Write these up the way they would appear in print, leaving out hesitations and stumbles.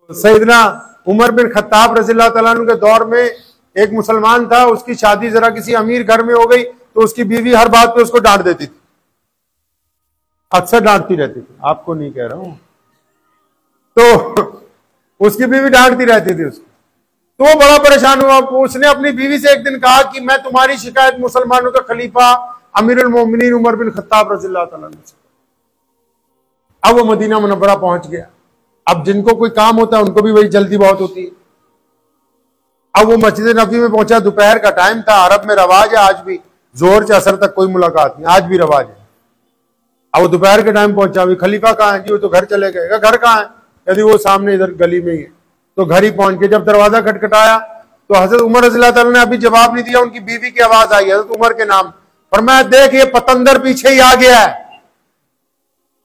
सैयदना Umar bin Khattab रज़ियल्लाहु तआला अन्हु के दौर में एक मुसलमान था, उसकी शादी जरा किसी अमीर घर में हो गई तो उसकी बीवी हर बात पे उसको डांट देती थी, अक्सर डांटती रहती थी, आपको नहीं कह रहा हूं। तो उसकी बीवी डांटती रहती थी उसको, तो वो बड़ा परेशान हुआ। उसने अपनी बीवी से एक दिन कहा कि मैं तुम्हारी शिकायत मुसलमानों का खलीफा अमीरुल मोमिनीन उमर बिन खत्ताब रज़ियल्लाहु तआला अन्हु से। अब वो मदीना मुनव्वरा पहुंच गया। अब जिनको कोई काम होता है उनको भी वही जल्दी बहुत होती है। अब वो मस्जिद नबी में पहुंचा, दोपहर का टाइम था, अरब में रवाज है आज भी, जोहर से असर तक कोई मुलाकात नहीं, आज भी रवाज है। अब वो दोपहर के टाइम पहुंचा, अभी खलीफा कहाँ है जी? वो तो घर चले गए। घर कहाँ है? यदि वो सामने इधर गली में ही है। तो घर ही पहुंच के जब दरवाजा खटखटाया तो हजरत उमर रज़ियल्लाहु तआला ने अभी जवाब नहीं दिया, उनकी बीवी की आवाज आई, हजरत उमर के नाम। फरमाया देख ये पतंदर पीछे ही आ गया है,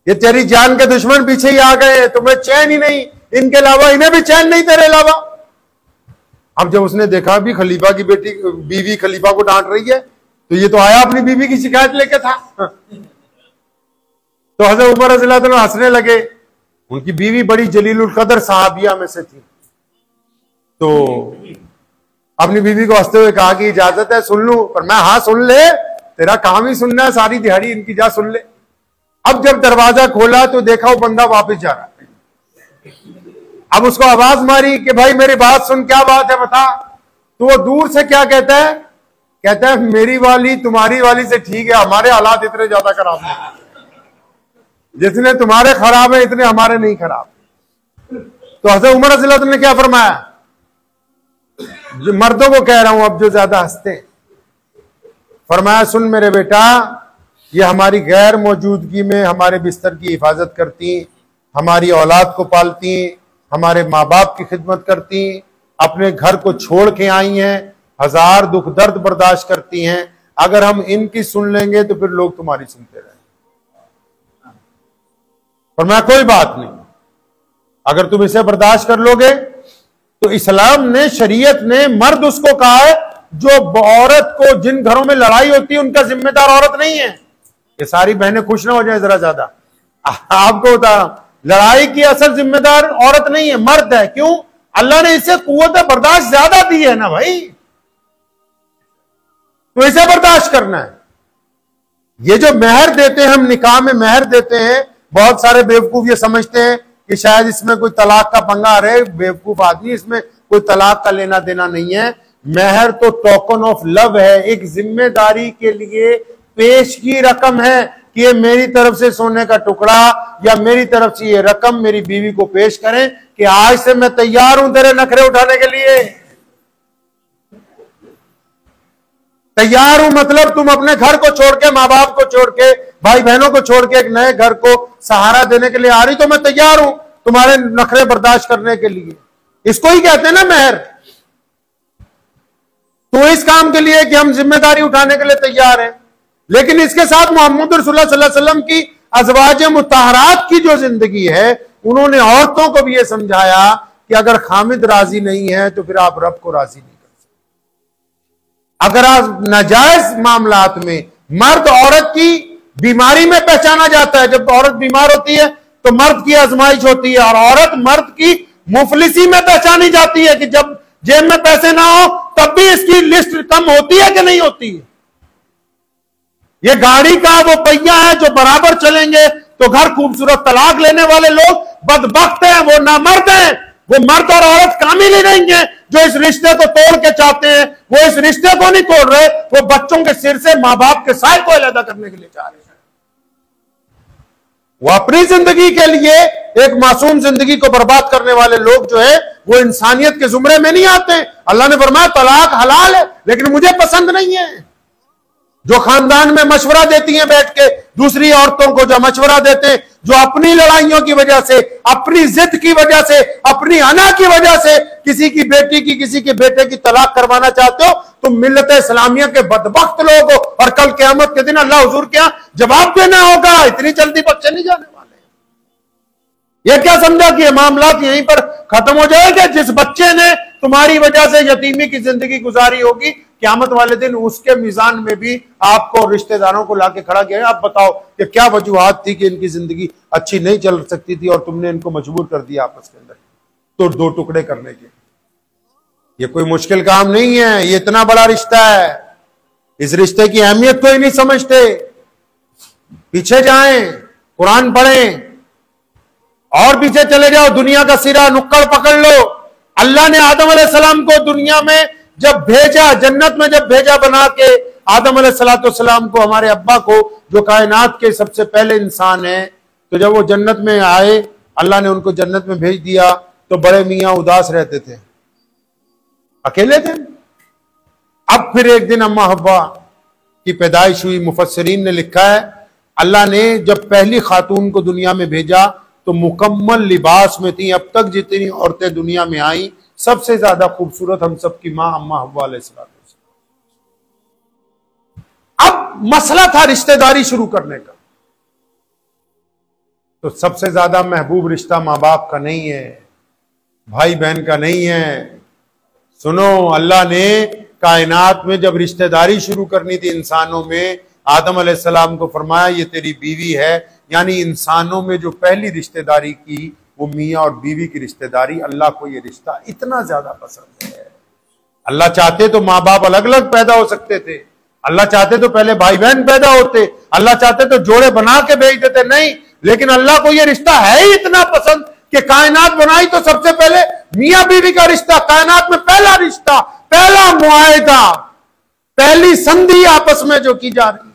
ये तेरी जान के दुश्मन पीछे ही आ गए, तुम्हें चैन ही नहीं, इनके अलावा इन्हें भी चैन नहीं तेरे अलावा। अब जब उसने देखा भी खलीफा की बीवी खलीफा को डांट रही है, तो ये तो आया अपनी बीवी की शिकायत लेके था। तो हजरत उमर रज़ियल्लाहु तआला हंसने लगे। उनकी बीवी बड़ी जलीलुल कदर सहाबिया में से थी, तो अपनी बीवी को हंसते हुए कहा कि इजाजत है सुन लूं? पर मैं हाँ सुन ले, तेरा काम ही सुनना है, सारी दिहाड़ी इनकी, जा सुन ले। अब जब दरवाजा खोला तो देखा वो बंदा वापस जा रहा है। अब उसको आवाज मारी कि भाई मेरी बात सुन, क्या बात है बता। तो वो दूर से क्या कहता है? कहता है मेरी वाली तुम्हारी वाली से ठीक है, हमारे हालात इतने ज्यादा खराब नहीं, जितने तुम्हारे खराब है इतने हमारे नहीं खराब। तो हज़रत उमर रज़ियल्लाहु अन्हु ने क्या फरमाया? जो मर्दों को कह रहा हूं अब जो ज्यादा हंसते, फरमाया सुन मेरे बेटा, ये हमारी गैर मौजूदगी में हमारे बिस्तर की हिफाजत करती, हमारी औलाद को पालती, हमारे माँ बाप की खिदमत करती, अपने घर को छोड़ के आई हैं, हजार दुख दर्द बर्दाश्त करती हैं। अगर हम इनकी सुन लेंगे तो फिर लोग तुम्हारी सुनते रहेंगे। और मैं कोई बात नहीं, अगर तुम इसे बर्दाश्त कर लोगे तो इस्लाम ने, शरीयत ने मर्द उसको कहा है जो औरत को, जिन घरों में लड़ाई होती है उनका जिम्मेदार औरत नहीं है। ये सारी बहनें खुश ना हो जाए जरा ज्यादा, आपको बता, लड़ाई की असल जिम्मेदार औरत नहीं है, मर्द है। क्यों? अल्लाह ने इसे कुव्वत बर्दाश्त ज्यादा दी है ना भाई, तो इसे बर्दाश्त करना है। ये जो मेहर देते हैं हम, निकाह में मेहर देते हैं, बहुत सारे बेवकूफ ये समझते हैं कि शायद इसमें कोई तलाक का पंगा आ रहे। बेवकूफ आदमी, इसमें कोई तलाक का लेना देना नहीं है। मेहर तो टोकन ऑफ लव है, एक जिम्मेदारी के लिए पेश की रकम है कि ये मेरी तरफ से सोने का टुकड़ा या मेरी तरफ से ये रकम मेरी बीवी को पेश करें कि आज से मैं तैयार हूं तेरे नखरे उठाने के लिए। तैयार हूं मतलब तुम अपने घर को छोड़ के, माँ बाप को छोड़ के, भाई बहनों को छोड़ के एक नए घर को सहारा देने के लिए आ रही, तो मैं तैयार हूं तुम्हारे नखरे बर्दाश्त करने के लिए। इसको ही कहते हैं ना मेहर। तो इस काम के लिए कि हम जिम्मेदारी उठाने के लिए तैयार हैं। लेकिन इसके साथ मोहम्मद रसूलुल्लाह सल्लल्लाहु अलैहि वसल्लम की अज़वाज मुतहरात की जो जिंदगी है, उन्होंने औरतों को भी यह समझाया कि अगर खामिद राजी नहीं है तो फिर आप रब को राजी नहीं कर सकते। अगर आप नाजायज मामलात में, मर्द औरत की बीमारी में पहचाना जाता है, जब औरत बीमार होती है तो मर्द की आजमाइश होती है, और औरत मर्द की मुफलिसी में पहचानी जाती है कि जब जेब में पैसे ना हो तब भी इसकी लिस्ट कम होती है कि नहीं होती है। ये गाड़ी का वो पहिया है जो बराबर चलेंगे तो घर खूबसूरत। तलाक लेने वाले लोग बदबख्त हैं, वो नामर्द हैं। वो मर्द और औरत कामिल ही नहीं है जो इस रिश्ते को तोड़ के चाहते हैं। वो इस रिश्ते को नहीं तोड़ रहे, वो बच्चों के सिर से मां बाप के साए को अलग करने के लिए चाह रहे हैं। वो अपनी जिंदगी के लिए एक मासूम जिंदगी को बर्बाद करने वाले लोग जो है वो इंसानियत के जुमरे में नहीं आते। अल्लाह ने फरमाया तलाक हलाल है, लेकिन मुझे पसंद नहीं है। जो खानदान में मशवरा देती हैं बैठ के दूसरी औरतों को, जो मशवरा देते हैं, जो अपनी लड़ाइयों की वजह से, अपनी जिद की वजह से, अपनी अना की वजह से किसी की बेटी की, किसी के बेटे की तलाक करवाना चाहते हो, तुम मिल्लत इस्लामिया के बदबख्त लोग हो। और कल क़यामत के दिन अल्लाह हुजूर के यहां जवाब देना होगा। इतनी जल्दी बख्शे नहीं जाने वाले। यह क्या समझा कि मामला यहीं पर खत्म हो जाएगा? जिस बच्चे ने तुम्हारी वजह से यतीमी की जिंदगी गुजारी होगी, क़यामत वाले दिन उसके मीजान में भी आपको रिश्तेदारों को लाके खड़ा किया। आप बताओ कि क्या वजूहात थी कि इनकी जिंदगी अच्छी नहीं चल सकती थी और तुमने इनको मजबूर कर दिया आपस के अंदर। तो दो टुकड़े करने के। ये कोई मुश्किल काम नहीं है, ये इतना बड़ा रिश्ता है। इस रिश्ते की अहमियत कोई नहीं समझते। पीछे जाएं, कुरान पढ़ें, और पीछे चले जाओ, दुनिया का सिरा नुक्कड़ पकड़ लो। अल्लाह ने आदम अलैहिस्सलाम को दुनिया में जब भेजा, जन्नत में जब भेजा बना के, आदम अलैहिस्सलाम को, हमारे अब्बा को, जो कायनात के सबसे पहले इंसान है, तो जब वो जन्नत में आए, अल्लाह ने उनको जन्नत में भेज दिया, तो बड़े मियां उदास रहते थे, अकेले थे। अब फिर एक दिन अम्मा हव्वा की पैदाइश हुई। मुफस्सिरीन ने लिखा है, अल्लाह ने जब पहली खातून को दुनिया में भेजा तो मुकम्मल लिबास में थी। अब तक जितनी औरतें दुनिया में आई, सबसे ज्यादा खूबसूरत हम सब की मां अम्मा हव्वा अलैहिस्सलाम। अब मसला था रिश्तेदारी शुरू करने का, तो सबसे ज्यादा महबूब रिश्ता मां बाप का नहीं है, भाई बहन का नहीं है। सुनो, अल्लाह ने कायनात में जब रिश्तेदारी शुरू करनी थी इंसानों में, आदम अलैहिस्सलाम को फरमाया ये तेरी बीवी है। यानी इंसानों में जो पहली रिश्तेदारी की, वो मियां और बीवी की रिश्तेदारी। अल्लाह को ये रिश्ता इतना ज्यादा पसंद है। अल्लाह चाहते तो माँ बाप अलग अलग पैदा हो सकते थे, अल्लाह चाहते तो पहले भाई बहन पैदा होते, अल्लाह चाहते तो जोड़े बना के भेज देते, नहीं। लेकिन अल्लाह को ये रिश्ता है ही इतना पसंद कि कायनात बनाई तो सबसे पहले मियां बीवी का रिश्ता, कायनात में पहला रिश्ता, पहला मुआहिदा, पहली संधि आपस में जो की जा रही है,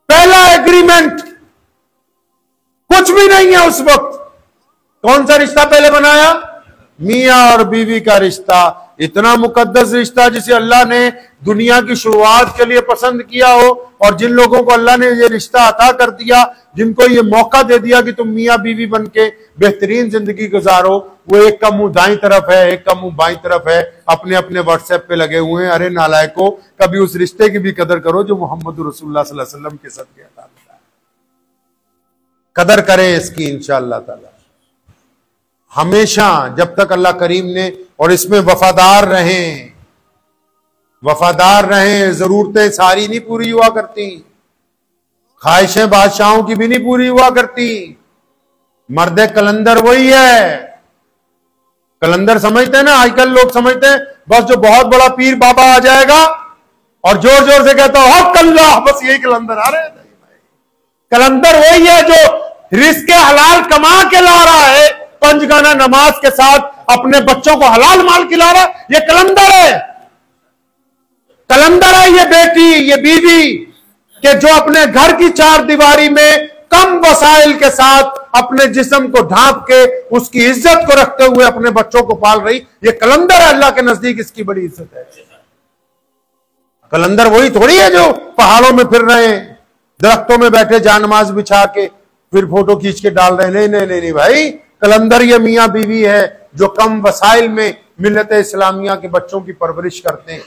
पहला एग्रीमेंट, कुछ भी नहीं है उस वक्त। कौन सा रिश्ता पहले बनाया? मियां और बीवी का रिश्ता। इतना मुकद्दस रिश्ता जिसे अल्लाह ने दुनिया की शुरुआत के लिए पसंद किया हो, और जिन लोगों को अल्लाह ने ये रिश्ता अता कर दिया, जिनको ये मौका दे दिया कि तुम मियां बीवी बन के बेहतरीन जिंदगी गुजारो, वो एक का मुंह दाईं तरफ है, एक का मुंह बाईं तरफ है, अपने अपने व्हाट्सएप पे लगे हुए हैं। अरे नालायकों, कभी उस रिश्ते की भी कदर करो जो मोहम्मद रसूलुल्लाह सल्लल्लाहु अलैहि वसल्लम के सदके अता होता है। कदर करें इसकी इंशाअल्लाह ताला हमेशा, जब तक अल्लाह करीम ने, और इसमें वफादार रहें, वफादार रहें। जरूरतें सारी नहीं पूरी हुआ करती, ख्वाहिशें बादशाहों की भी नहीं पूरी हुआ करती। मर्द कलंदर वही है। कलंदर समझते हैं ना, आजकल लोग समझते हैं बस जो बहुत बड़ा पीर बाबा आ जाएगा और जोर जोर से कहता हो हक अल्लाह, बस यही कलंदर। अरे कलंदर वही है जो रिस्क हलाल कमा के ला रहा है, पंजगाना नमाज के साथ अपने बच्चों को हलाल माल खिला रहा है, ये कलंदर है। कलंदर है ये बेटी, ये बीवी, कि जो अपने घर की चार दीवारी में कम वसाइल के साथ अपने जिस्म को ढांप के उसकी इज्जत को रखते हुए अपने बच्चों को पाल रही, ये कलंदर है। अल्लाह के नजदीक इसकी बड़ी इज्जत है। कलंदर वही थोड़ी है जो पहाड़ों में फिर रहे हैं, दरख्तों में बैठे जानमाज बिछा के फिर फोटो खींच के डाल रहे हैं। नहीं नहीं नहीं, नहीं भाई, कलंदर ये मियां बीवी है जो कम वसाइल में मिल्लत इस्लामिया के बच्चों की परवरिश करते हैं।